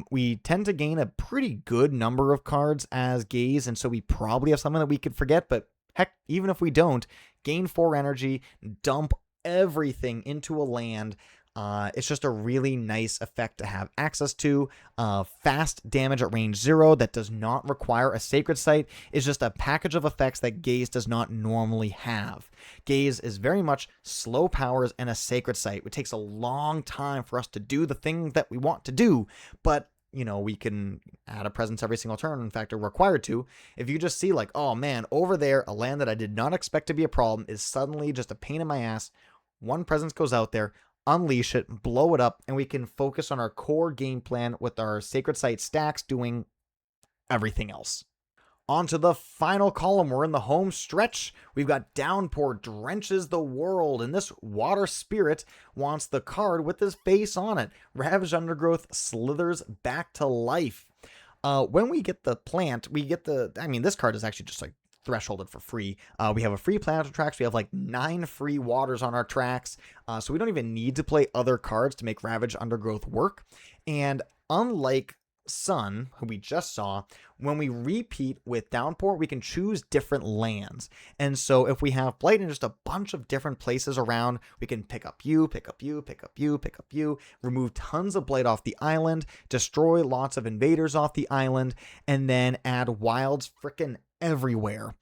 We tend to gain a pretty good number of cards as Gaze, and so we probably have something that we could forget, but heck, even if we don't, gain 4 energy, dump everything into a land. It's just a really nice effect to have access to. Fast damage at range 0 that does not require a Sacred Site is just a package of effects that Gaze does not normally have. Gaze is very much slow powers and a Sacred Site. It takes a long time for us to do the thing that we want to do, but we can add a presence every single turn. In fact, we're required to. If you just see like, oh man, over there, a land that I did not expect to be a problem is suddenly just a pain in my ass. One presence goes out there, unleash it, blow it up, and we can focus on our core game plan with our Sacred Site stacks doing everything else. On to the final column. We're in the home stretch. We've got Downpour drenches the world, and this water spirit wants the card with his face on it. Ravaged Undergrowth slithers back to life. When we get the plant, we get this card is actually just like thresholded for free. We have a free plant on tracks. We have like 9 free waters on our tracks. So we don't even need to play other cards to make Ravaged Undergrowth work. And unlike Sun, who we just saw, when we repeat with Downpour, we can choose different lands. And so if we have Blight in just a bunch of different places around, we can pick up you, pick up you, pick up you, pick up you, remove tons of Blight off the island, destroy lots of invaders off the island, and then add wilds frickin' everywhere.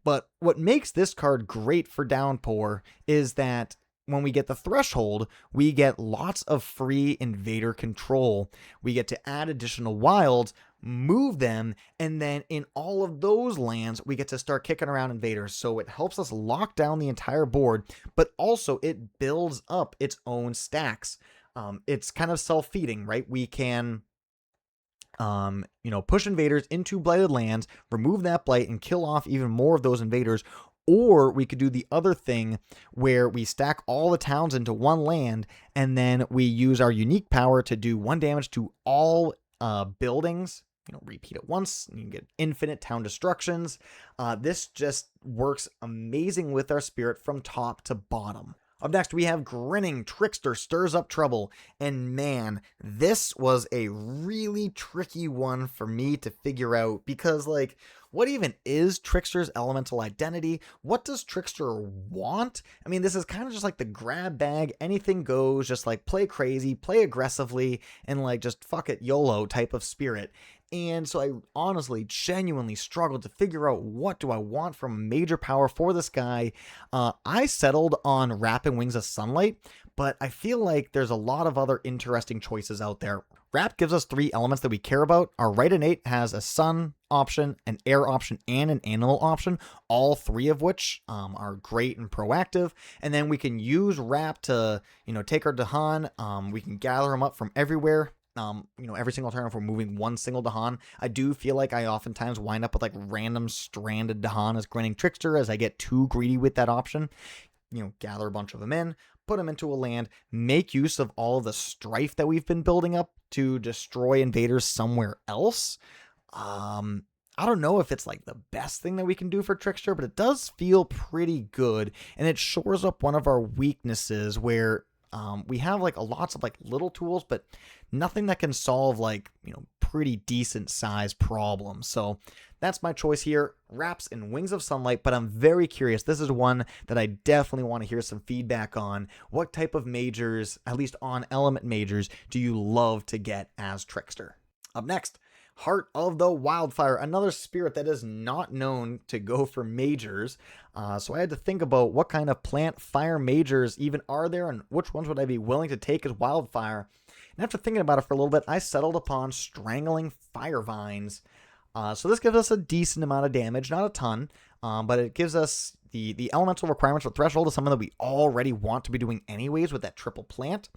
But what makes this card great for Downpour is that when we get the threshold, we get lots of free invader control. We get to add additional wilds, move them, and then in all of those lands, we get to start kicking around invaders. So it helps us lock down the entire board, but also it builds up its own stacks. It's kind of self-feeding, right? We can push invaders into blighted lands, remove that blight, and kill off even more of those invaders. Or we could do the other thing where we stack all the towns into one land, and then we use our unique power to do 1 damage to all buildings. Repeat it once, and you can get infinite town destructions. This just works amazing with our spirit from top to bottom. Up next, we have Grinning Trickster Stirs Up Trouble. And man, this was a really tricky one for me to figure out because, what even is Trickster's elemental identity? What does Trickster want? I mean, this is kind of just like the grab bag, anything goes, just play crazy, play aggressively, and just fuck it, YOLO type of spirit. And so I honestly, genuinely struggled to figure out what do I want from major power for this guy. I settled on Wrapping Wings of Sunlight, but I feel like there's a lot of other interesting choices out there. Wrap gives us 3 elements that we care about. Our right innate has a sun option, an air option, and an animal option, all 3 of which are great and proactive. And then we can use Wrap to, take our Dahan. We can gather them up from everywhere. Every single turn if we're moving 1 single Dahan. I do feel like I oftentimes wind up with random stranded Dahan as Grinning Trickster as I get too greedy with that option. gather a bunch of them in, put them into a land, make use of all of the strife that we've been building up to destroy invaders somewhere else. I don't know if it's like the best thing that we can do for Trickster, but it does feel pretty good, and it shores up one of our weaknesses where we have like lots of like little tools, but nothing that can solve like, pretty decent size problems. So that's my choice here, Wraps and Wings of Sunlight, but I'm very curious. This is one that I definitely want to hear some feedback on. What type of majors, at least on element majors, do you love to get as Trickster? Up next, Heart of the Wildfire, another spirit that is not known to go for majors. So I had to think about what kind of plant fire majors even are there and which ones would I be willing to take as Wildfire. And after thinking about it for a little bit, I settled upon Strangling Fire Vines. So this gives us a decent amount of damage, not a ton, but it gives us the elemental requirements for Threshold is something that we already want to be doing anyways with that triple plant.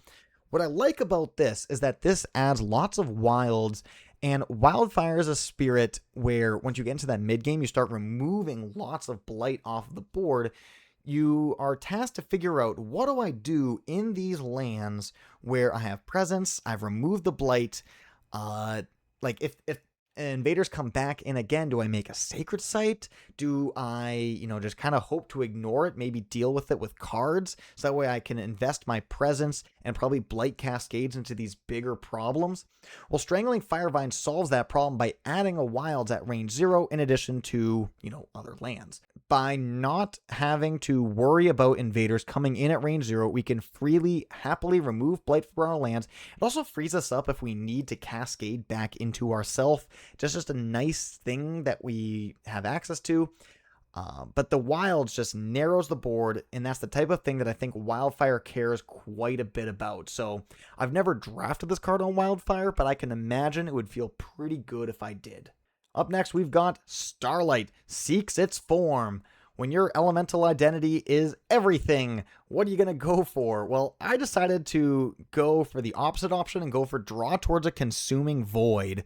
What I like about this is that this adds lots of wilds, and Wildfire is a spirit where once you get into that mid game, you start removing lots of blight off of the board. You are tasked to figure out, what do I do in these lands where I have presence, I've removed the blight, like if invaders come back in again, do I make a sacred site? Do I, just kind of hope to ignore it, maybe deal with it with cards, so that way I can invest my presence and probably blight cascades into these bigger problems? Well, Strangling Firevine solves that problem by adding a wilds at range 0 in addition to, other lands. By not having to worry about invaders coming in at range 0, we can happily remove blight from our lands. It also frees us up if we need to cascade back into ourself. Just a nice thing that we have access to. But the wilds just narrows the board, and that's the type of thing that I think Wildfire cares quite a bit about. So I've never drafted this card on Wildfire, but I can imagine it would feel pretty good if I did. Up next, we've got Starlight Seeks Its Form. When your elemental identity is everything, what are you going to go for? Well, I decided to go for the opposite option and go for Draw Towards a Consuming Void.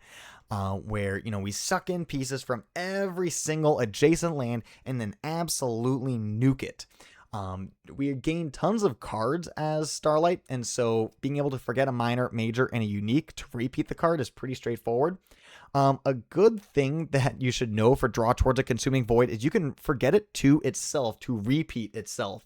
Where, we suck in pieces from every single adjacent land and then absolutely nuke it. We gain tons of cards as Starlight, and so being able to forget a minor, major, and a unique to repeat the card is pretty straightforward. A good thing that you should know for Draw Towards a Consuming Void is you can forget it to itself, to repeat itself,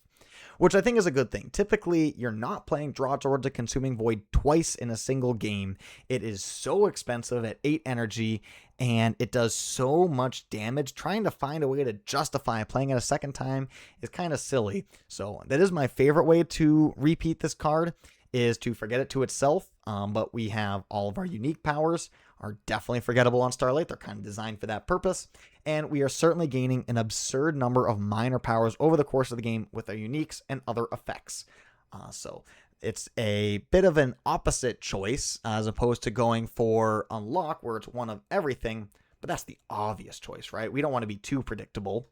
which I think is a good thing. Typically, you're not playing Draw Towards a Consuming Void twice in a single game. It is so expensive at 8 energy, and it does so much damage. Trying to find a way to justify playing it a second time is kind of silly. So that is my favorite way to repeat this card, is to forget it to itself. But we have all of our unique powers are definitely forgettable on Starlight. They're kind of designed for that purpose. And we are certainly gaining an absurd number of minor powers over the course of the game with our uniques and other effects. So it's a bit of an opposite choice as opposed to going for Unlock, where it's one of everything. But that's the obvious choice, right? We don't want to be too predictable.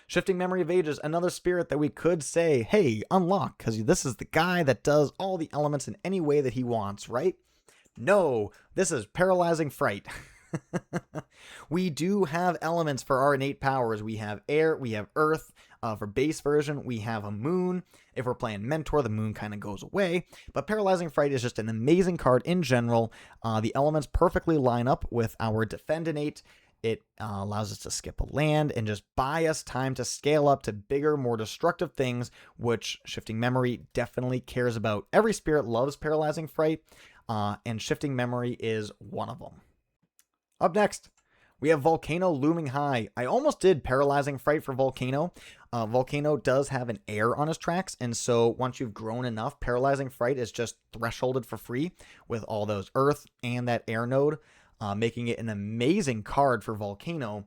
Shifting Memory of Ages, another spirit that we could say, hey, unlock, because this is the guy that does all the elements in any way that he wants, right? No, this is Paralyzing Fright. We do have elements for our innate powers. We have air, we have earth. For base version, we have a moon. If we're playing Mentor, the moon kind of goes away. But Paralyzing Fright is just an amazing card in general. The elements perfectly line up with our Defend innate. It allows us to skip a land and just buy us time to scale up to bigger, more destructive things, which Shifting Memory definitely cares about. Every spirit loves Paralyzing Fright, and Shifting Memory is one of them. Up next, we have Volcano Looming High. I almost did Paralyzing Fright for Volcano. Volcano does have an air on his tracks, and so once you've grown enough, Paralyzing Fright is just thresholded for free with all those earth and that air node, making it an amazing card for Volcano.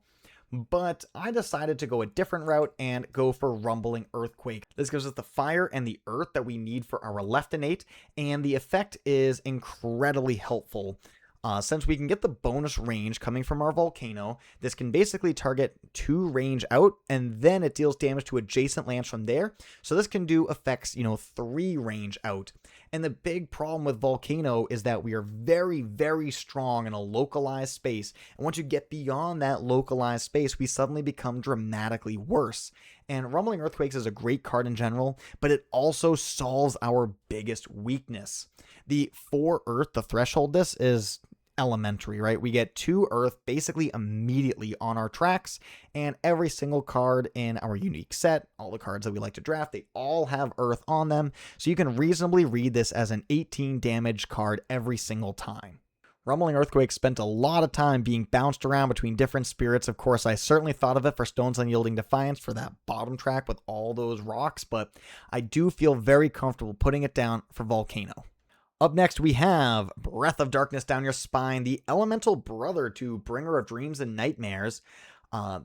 But I decided to go a different route and go for Rumbling Earthquake. This gives us the fire and the earth that we need for our left innate, and the effect is incredibly helpful. Since we can get the bonus range coming from our Volcano, this can basically target 2 range out, and then it deals damage to adjacent lands from there. So this can do effects, 3 range out. And the big problem with Volcano is that we are very, very strong in a localized space. And once you get beyond that localized space, we suddenly become dramatically worse. And Rumbling Earthquakes is a great card in general, but it also solves our biggest weakness. The 4 Earth, the threshold, this is elementary, right? We get 2 Earth basically immediately on our tracks, and every single card in our unique set, all the cards that we like to draft, they all have Earth on them, so you can reasonably read this as an 18 damage card every single time. Rumbling Earthquake spent a lot of time being bounced around between different spirits. Of course, I certainly thought of it for Stone's Unyielding Defiance for that bottom track with all those rocks, but I do feel very comfortable putting it down for Volcano. Up next, we have Breath of Darkness down your spine, the elemental brother to Bringer of Dreams and Nightmares.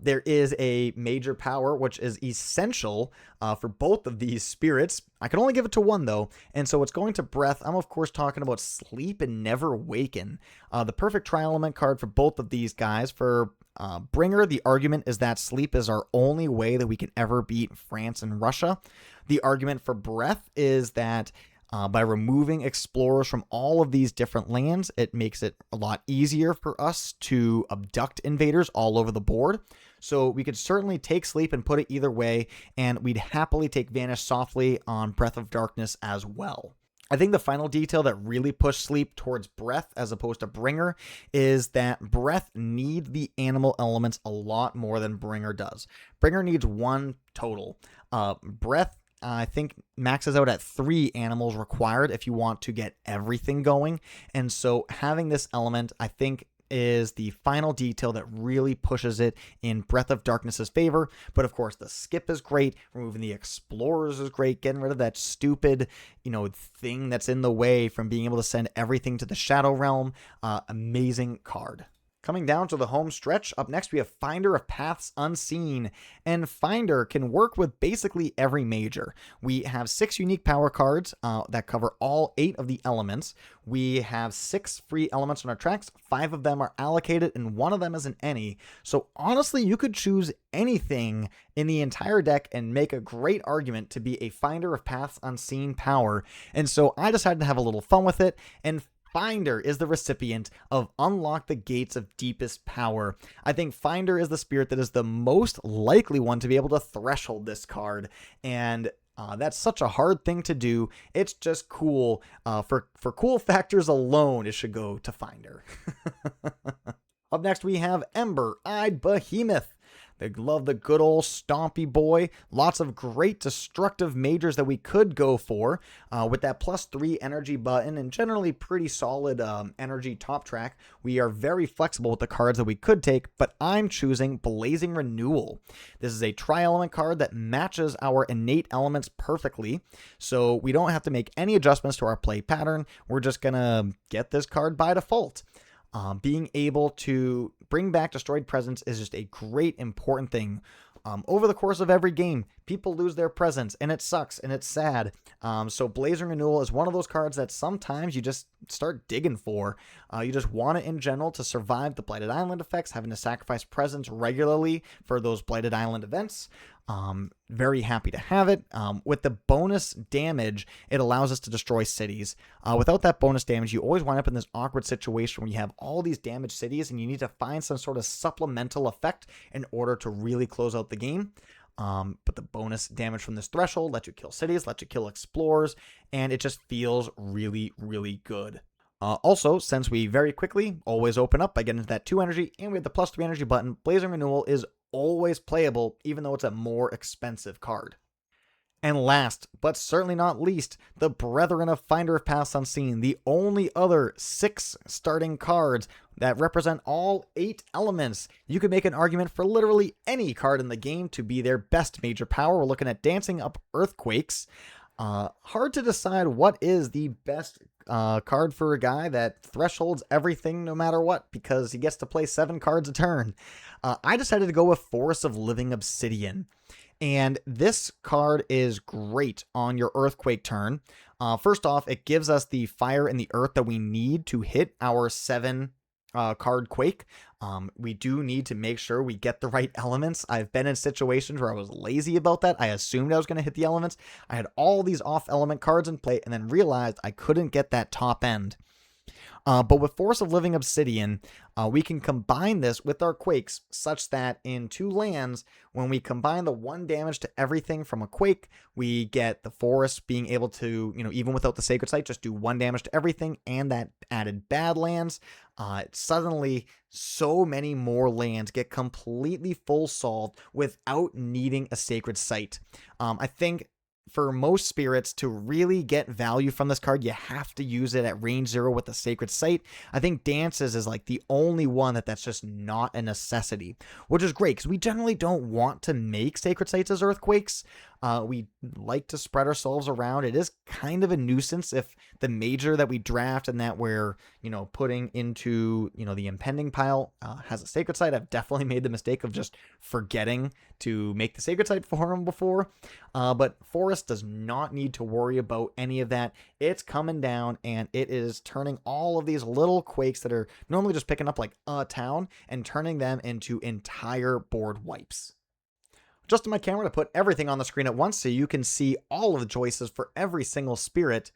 There is a major power which is essential for both of these spirits. I can only give it to one though, and so it's going to Breath. I'm of course talking about Sleep and Never Waken. The perfect tri-element card for both of these guys. For Bringer, the argument is that Sleep is our only way that we can ever beat France and Russia. The argument for Breath is that by removing explorers from all of these different lands, it makes it a lot easier for us to abduct invaders all over the board. So we could certainly take Sleep and put it either way, and we'd happily take Vanish Softly on Breath of Darkness as well. I think the final detail that really pushed Sleep towards Breath as opposed to Bringer is that Breath needs the animal elements a lot more than Bringer does. Bringer needs 1 total. Breath, I think, maxes out at 3 animals required if you want to get everything going. And so having this element, I think, is the final detail that really pushes it in Breath of Darkness's favor. But of course, the skip is great. Removing the explorers is great. Getting rid of that stupid, thing that's in the way from being able to send everything to the Shadow Realm. Amazing card. Coming down to the home stretch, up next we have Finder of Paths Unseen, and Finder can work with basically every major. We have 6 unique power cards that cover all 8 of the elements. We have 6 free elements on our tracks, 5 of them are allocated, and 1 of them is an any. So honestly, you could choose anything in the entire deck and make a great argument to be a Finder of Paths Unseen power. And so I decided to have a little fun with it, and Finder is the recipient of Unlock the Gates of Deepest Power. I think Finder is the spirit that is the most likely one to be able to threshold this card, and that's such a hard thing to do. It's just cool. For cool factors alone, it should go to Finder. Up next, we have Ember-Eyed Behemoth. They love the good old stompy boy. Lots of great destructive majors that we could go for with that +3 energy button and generally pretty solid energy top track. We are very flexible with the cards that we could take, but I'm choosing Blazing Renewal. This is a tri-element card that matches our innate elements perfectly, so we don't have to make any adjustments to our play pattern. We're just going to get this card by default. Being able to bring back Destroyed Presence is just a great, important thing. Over the course of every game, people lose their presence, and it sucks, and it's sad. So Blazing Renewal is one of those cards that sometimes you just start digging for. You just want it in general to survive the Blighted Island effects, having to sacrifice presence regularly for those Blighted Island events. Very happy to have it. With the bonus damage, it allows us to destroy cities. Without that bonus damage, you always wind up in this awkward situation where you have all these damaged cities and you need to find some sort of supplemental effect in order to really close out the game. But the bonus damage from this threshold lets you kill cities, lets you kill explorers, and it just feels really, really good. Also, since we very quickly always open up by getting into that 2 energy and we have the +3 energy button, Blazing Renewal is always playable, even though it's a more expensive card. And last, but certainly not least, the Brethren of Finder of Paths Unseen, the only other 6 starting cards that represent all 8 elements. You could make an argument for literally any card in the game to be their best major power. We're looking at Dancing Up Earthquakes. Hard to decide what is the best card for a guy that thresholds everything no matter what, because he gets to play 7 cards a turn. I decided to go with Forest of Living Obsidian. And this card is great on your Earthquake turn. First off, it gives us the fire and the earth that we need to hit our 7 card Quake. We do need to make sure we get the right elements. I've been in situations where I was lazy about that. I assumed I was going to hit the elements. I had all these off element cards in play and then realized I couldn't get that top end. But with Force of Living Obsidian, we can combine this with our Quakes such that in 2 lands, when we combine the 1 damage to everything from a Quake, we get the Forest being able to, even without the Sacred Site, just do 1 damage to everything, and that added Badlands. Suddenly, so many more lands get completely full solved without needing a Sacred Site. I think for most spirits to really get value from this card, you have to use it at range 0 with the Sacred Site. I think Dances is like the only one that's just not a necessity, which is great because we generally don't want to make Sacred Sites as Earthquakes. We like to spread ourselves around. It is kind of a nuisance if the major that we draft and that we're, putting into, the impending pile has a Sacred Site. I've definitely made the mistake of just forgetting to make the Sacred Site for him before. But Forest does not need to worry about any of that. It's coming down and it is turning all of these little Quakes that are normally just picking up like a town and turning them into entire board wipes. Adjusting my camera to put everything on the screen at once so you can see all of the choices for every single spirit.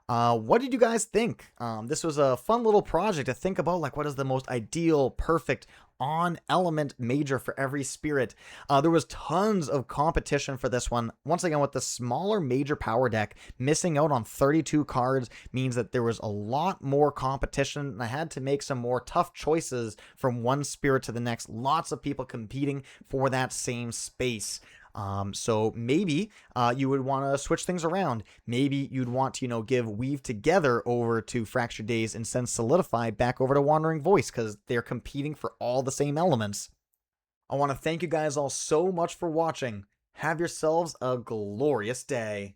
What did you guys think? This was a fun little project to think about, like what is the most ideal, perfect on element major for every spirit. There was tons of competition for this one. Once again, with the smaller major power deck, missing out on 32 cards means that there was a lot more competition, and I had to make some more tough choices from one spirit to the next. Lots of people competing for that same space. So maybe you would want to switch things around. Maybe you'd want to, give Weave Together over to Fractured Days and send Solidify back over to Wandering Voice because they're competing for all the same elements. I want to thank you guys all so much for watching. Have yourselves a glorious day.